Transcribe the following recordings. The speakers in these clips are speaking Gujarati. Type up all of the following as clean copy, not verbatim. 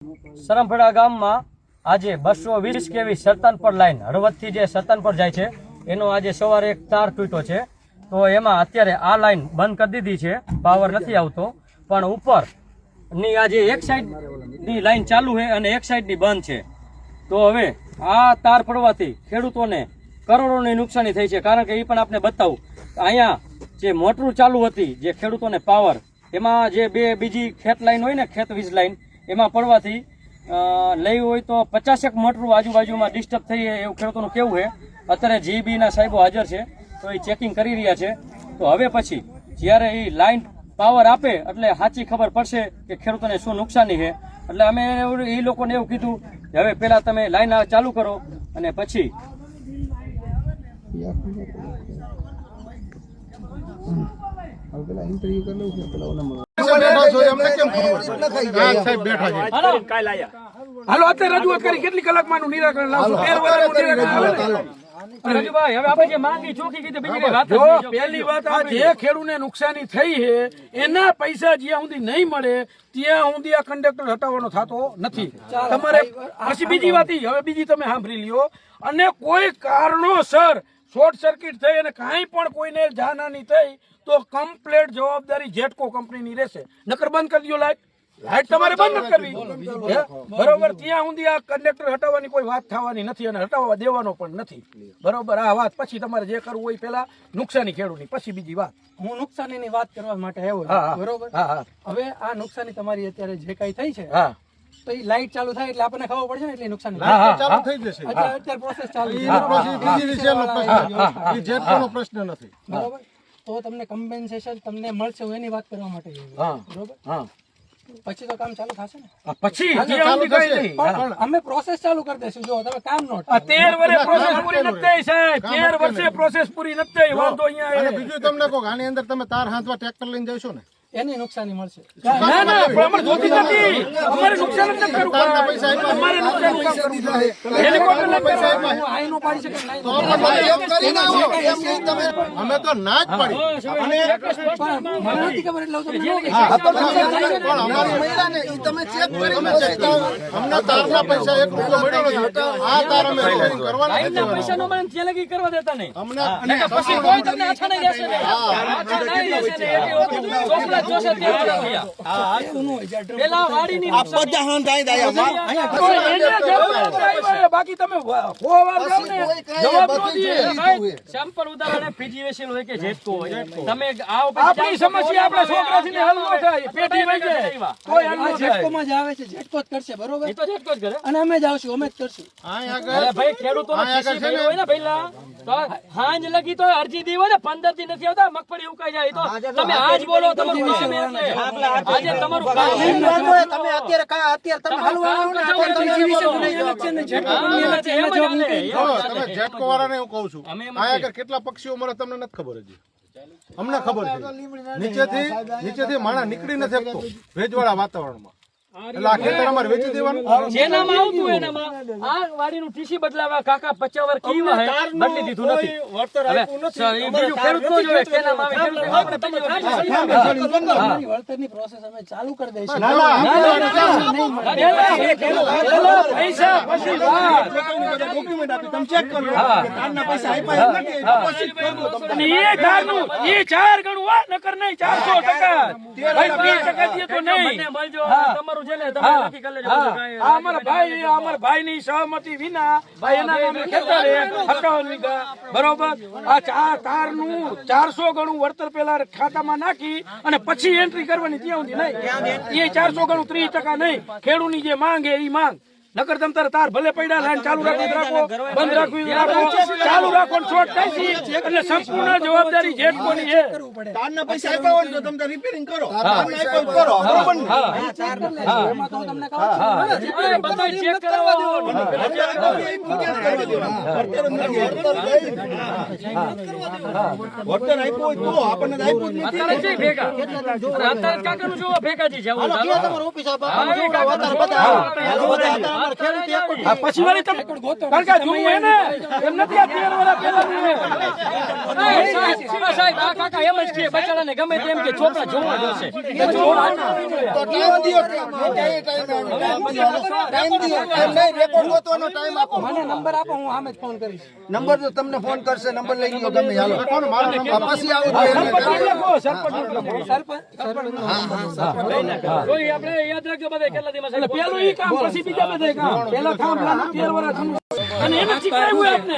સરમફળા ગામમાં આજે 220 કેવી સરતાનપર લાઈન હળવદથી જે સરતાનપર જાય છે એનો આજે સવારે એક તાર તૂટ્યો છે। તો એમાં અત્યારે આ લાઈન બંધ કરી દીધી છે, પાવર નથી આવતો, પણ ઉપરની આજે એક સાઈડની લાઈન ચાલુ છે અને એક સાઈડની બંધ છે। તો હવે આ તાર પડવાથી ખેડૂતોને કરોડોની નુકસાની થઈ છે। કારણ કે એ પણ આપણે બતાવું, અહીંયા જે મોટરું ચાલુ હતી જે ખેડૂતોને પાવર, એમાં જે બીજી ખેત લાઈન હોય ને, ખેત વીજ લાઈન, એમાં પડવાથી લઈ હોય તો 50 મોટરું આજુબાજુમાં ડિસ્ટર્બ થઈ એવું ખેડૂતોનું કેવું છે। અત્યારે જીબીના સાહેબો હાજર છે, તો એ ચેકિંગ કરી રહ્યા છે। તો હવે પછી જ્યારે એ લાઈન પાવર આપે એટલે સાચી ખબર પડશે કે ખેડૂતોને શું નુકસાની છે। એટલે અમે એ લોકોને એવું કીધું કે હવે પહેલાં તમે લાઈન ચાલુ કરો અને પછી હાલો અત્યારે રજૂઆત કરી કેટલી કલાકમાં નિરાકરણ લાવશો? 13 પહેલી વાત આ જે ખેડૂતને નુકસાની થઈ છે એના પૈસા જ્યાં સુધી નહીં મળે ત્યાં સુધી આ કંડક્ટર હટાવવાનો થતો નથી તમારે। પછી બીજી વાત હવે બીજી તમે સાંભળી લ્યો, અને કોઈ કારણોસર શોર્ટ સર્કિટ થઈ અને કાંઈ પણ કોઈને જાનહાની થઈ તો કમ્પ્લેટ જવાબદારી જેટકો કંપનીની રહેશે, નકર બંધ કરી દો લાઈટ તમારે બંધ ન કરવી, બરોબર? ત્યાં સુધી આ કંડક્ટર હટાવવાની કોઈ વાત થવાની નથી અને હટાવવા દેવાનો પણ નથી, બરોબર? આ વાત પછી તમારે જે કરવું હોય પેલા નુકસાની ખેડૂતની, પછી બીજી વાત। હું નુકસાનીની વાત કરવા માટે આવ્યો, બરોબર? હવે આ નુકસાની તમારી અત્યારે જે કઈ થઈ છે, તો એ લાઈટ ચાલુ થાય એટલે આપણને ખબર પડશે ને, એટલે નુકસાની ચાલુ થઈ જશે। અત્યારે પ્રોસેસ ચાલુ પ્રશ્ન નથી, બરોબર? તો તમને કમ્પેન્સેશન તમને મળશે એની વાત કરવા માટે, બરોબર? પછી તો કામ ચાલુ થશે ને, પછી પણ અમે પ્રોસેસ ચાલુ કરી દઈશું। જો તમે કામ નોટ 13 વર્ષે પ્રોસેસ પૂરી નથી થઈ સાહેબ, 13 વર્ષે પ્રોસેસ પૂરી નથી થઈ, વાંધો અહીંયા બીજું તમને કહો, આની અંદર તમે તાર હાંધવા ટ્રેક્ટર લઈને જશો ને, એની નુકસાની મળશે। ના ના અમારે જોતી નથી, અમારે નુકસાન જ નથી કરવું, અમારે નુકસાન હેલિકોપ્ટર પૈસા આઈનો પાડી શકે નહીં, અમે તો ના જ પાડી, મને નથી ખબર એટલે અમને તારના પૈસા 1 રૂપિયો મળ્યો નથી, આ તાર અમે રિપેરિંગ કરવાના નથી, પૈસાનો મને ત્યાં લગી કરવા દેતા નહીં, અમને પછી કોઈ તમને આછા નહીં જશે ને, આછા નહીં જશે ને, ચોપડા જોશે પેલા વાડીની બાકી તમે સેમ્પલ ઉદાહરણ પીજીવીસીએલ હોય કે જેટકો હોય, તમે આપણી સમસ્યા આપણા છોકરાથી હલ ન થાય, પેટી વહી જાય કોઈ હલ ન થાય। જેટકોમાં જ આવે છે, જેટકો જ કરશે, બરોબર? એ તો જેટકો જ કરે, અને અમે જ આવશું, અમે જ કરશું। અરે ભાઈ ખેડૂતોનો કૃષિ ભાઈ હોય ને પહેલા તો હાંજ લગી તો અરજી દી હોય ને, 15 દી નથી આવતા, મગફળી ઉકાઈ જાય તો તમે આજ બોલો તમારું કામ એટલે આજે તમારું કામ તમે અત્યારે તમે તમે જેટકો વાળાને હું કહું છું, આ આગળ કેટલા પક્ષીઓ મરે તમને નથી ખબર હજી, અમને ખબર છે। નીચેથી માણસ નીકળી નથી શકતો ભેજવાળા વાતાવરણમાં, એટલે આ ખેતર અમારે વેચી દેવાનું, જેનામાં આવતું એનામાં આ વાડીનું ટીસી બદલાવા કાકા 50 વર્ષ કીવા હે બદલી દીધું નથી, વળતર આપ્યું નથી, એ બીજું ખેડૂત નો જોવે કેનામાં આવે ખેડૂત આપણે વળતરની પ્રોસેસ અમે ચાલુ કરી દઈશું। પૈસા પછી તમે ચેક કરો તારના પૈસા આપ્યા નથી, પછી અને એ ધારનું એ 4 ગણું હોય, નકર નહીં 400%, ભાઈ 30% દે તો નહીં। મને મળજો તમારું છે ને તમે નક્કી કરી લેજો અમારા ભાઈની સહમતિ વિના એના નામે ખેતર 58 વીઘા, બરોબર? આ તારનું 400 ગણું વળતર પેલા ખાતામાં નાખી અને પછી એન્ટ્રી કરવાની, ત્યાં સુધી નહીં, એ 400 ગણું 30% નહીં, ખેડૂતની જે માંગ એ માંગ, નકર તમ તારે તાર ભલે પડ્યા લાઈન ચાલુ રાખવી રાખો, બંધ રાખવી રાખો, ચાલુ રાખો, શોર્ટ થાય એટલે સંપૂર્ણ જવાબદારી જેટકોની છે। તારના પૈસા આપ્યા હોય તો તમે રિપેરિંગ કરો, તારના આપ્યા કરો, બરોબર ને? એમાં તો તમને ખબર છે બધા ચેક કરાવવા વળતર આપ્યું હોય તો આપણને આપ્યું જ નથી, અત્યારે છે ભેગા, અત્યારે કાકાનું જોવા ભેગા છે જવું, તમારું ઓફિસ આપો, બધા હા, પછી વળી તમે કારણ કે જોવું હે ને એમ નથી આ 13 વર્ષ પહેલાનું હે. સાહેબ આ કાકા એમ જ કે બચારાને ગમે તેમ કે છોકરા જોવા જશે મને નંબર આપો, હું આમ જ ફોન કરીશ. નંબર તો તમને ફોન કરશે, નંબર લઈ લ્યો ગમે હાલો. પછી આવું કોઈ આપણે યાદ રાખજો બધા કેટલા દિવસ એટલે પેલું ઈ કામ પછી બીજા બધા કામ. પેલા કામ પેલા 13 વર્ષ જૂનું. અને એને શીખવાડ્યું આપને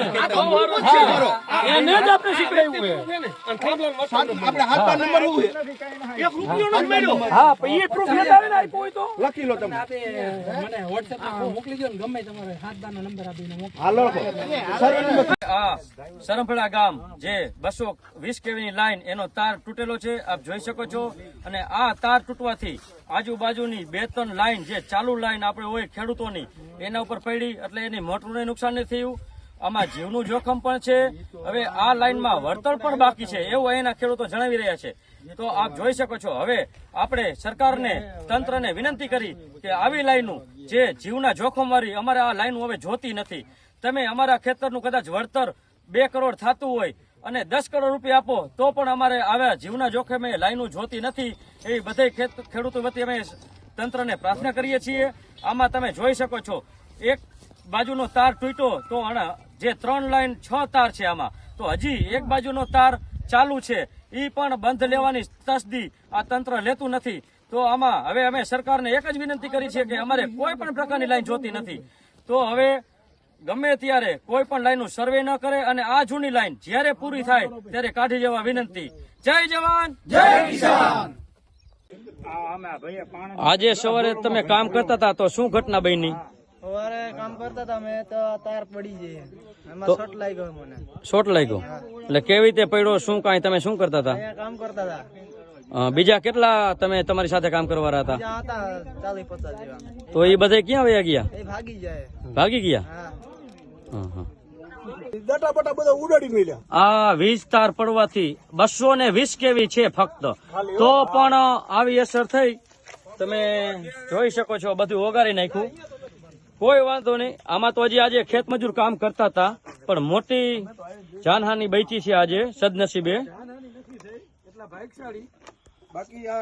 એને જ આપણે શીખવાડ્યું હે. આપણે હાથમાં નંબર શું છે? હા પણ એ પ્રૂફ લેતા આવે ને આપ્યો હોય તો લખી લો તમે. આપે મને વોટ્સએપમાં મોકલી દો ને, ગમે તમારે હાથદારનો નંબર આપીને મોકલો. હાલો આ સરમફળા ગામ જે 220 કેવીની લાઈન એનો તાર તૂટેલો છે આપ જોઈ શકો છો. અને આ તાર તૂટવાથી આજુબાજુની 2-3 લાઈન જે ચાલુ લાઈન આપણે હોય ખેડૂતોની એના ઉપર પડી એટલે એની મોટરને નુકસાન નથી થયું. આમાં જીવનું જોખમ પણ છે. હવે આ લાઈનમાં વળતર પણ બાકી છે એવું અહીંના ખેડૂતો જણાવી રહ્યા છે. તો આપ જોઈ શકો છો. હવે આપણે સરકારને તંત્રને વિનંતી કરી કે આવી લાઈનો જે જીવના જોખમવાળી અમારે આ લાઈનો હવે જોતી નથી. તમે અમારા ખેતરનું કદાચ વળતર 2 કરોડ થતું હોય અને 10 કરોડ રૂપિયા આપો તો પણ અમારે આવ્યા જીવના જોખમે લાઈનો જોતી નથી. એવી બધે ખેડૂતો વતી અમે તંત્રને પ્રાર્થના કરીએ છીએ. આમાં તમે જોઈ શકો છો એક બાજુનો તાર તૂટ્યો તો જે 3 લાઈન 6 તાર છે આમાં, તો હજી એક બાજુનો તાર ચાલુ છે એ પણ બંધ લેવાની તસદી આ તંત્ર લેતું નથી. તો આમાં હવે અમે સરકારને એક જ વિનંતી કરી છે કે અમારે કોઈ પણ પ્રકારની લાઈન જોતી નથી. તો હવે ગમે ત્યારે કોઈ પણ લાઈનનું સર્વે ન કરે અને આ જૂની લાઈન જ્યારે પૂરી થાય ત્યારે કાઢી જવા વિનંતી. જય જવાન જય કિસાન. આજે સવારે તમે કામ કરતા હતા તો શું ઘટના બની? સવારે કામ કરતા હતા મેં તો તાર પડી જઈ એમાં શોટ લાગ્યો મને. શોટ લાગ્યો એટલે કેવી રીતે પડ્યો? શું કાંઈ તમે શું કરતા હતા? અહીંયા કામ કરતા હતા. બીજા કેટલા તમે તમારી સાથે કામ કરવા હતા? ત્યાં હતા 40-50 જેવા. તો એ બધા ક્યાં વયા ગયા? એ ભાગી જાય. ભાગી ગયા? હા. ડટા બટા બધા ઉડાડી મેલ્યા. આ 20 તાર પડવાથી 220 કેવી છે ફક્ત, તો પણ આવી અસર થઈ. તમે જોઈ શકો છો બધું ઓગાળી નાખ્યું. કોઈ વાંધો નહીં. આમાં તો હજી આજે ખેત મજૂર કામ કરતા હતા પણ મોટી જાનહાની બચી છે આજે સદનસીબે. બાકી આ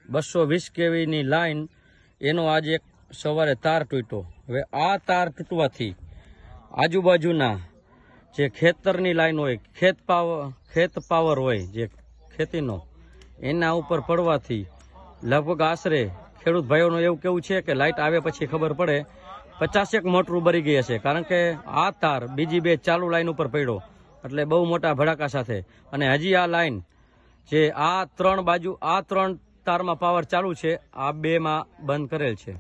220 કેવીની લાઈન એનો આજે સવારે તાર તૂટ્યો. હવે આ તાર તૂટવાથી આજુબાજુના જે ખેતરની લાઈન હોય, ખેત પાવર હોય જે ખેતીનો, એના ઉપર પડવાથી લગભગ આશરે ખેડૂત ભાઈઓનું એવું કેવું છે કે લાઇટ આવે પછી ખબર પડે 50 મોટરું બળી ગઈ હશે. કારણ કે આ તાર બીજી 2 ચાલુ લાઈન ઉપર પડ્યો એટલે બહુ મોટા ભડાકા સાથે. અને હજી આ લાઈન જે આ 3 બાજુ આ 3 તારમાં પાવર ચાલુ છે, આ 2માં બંધ કરેલ છે.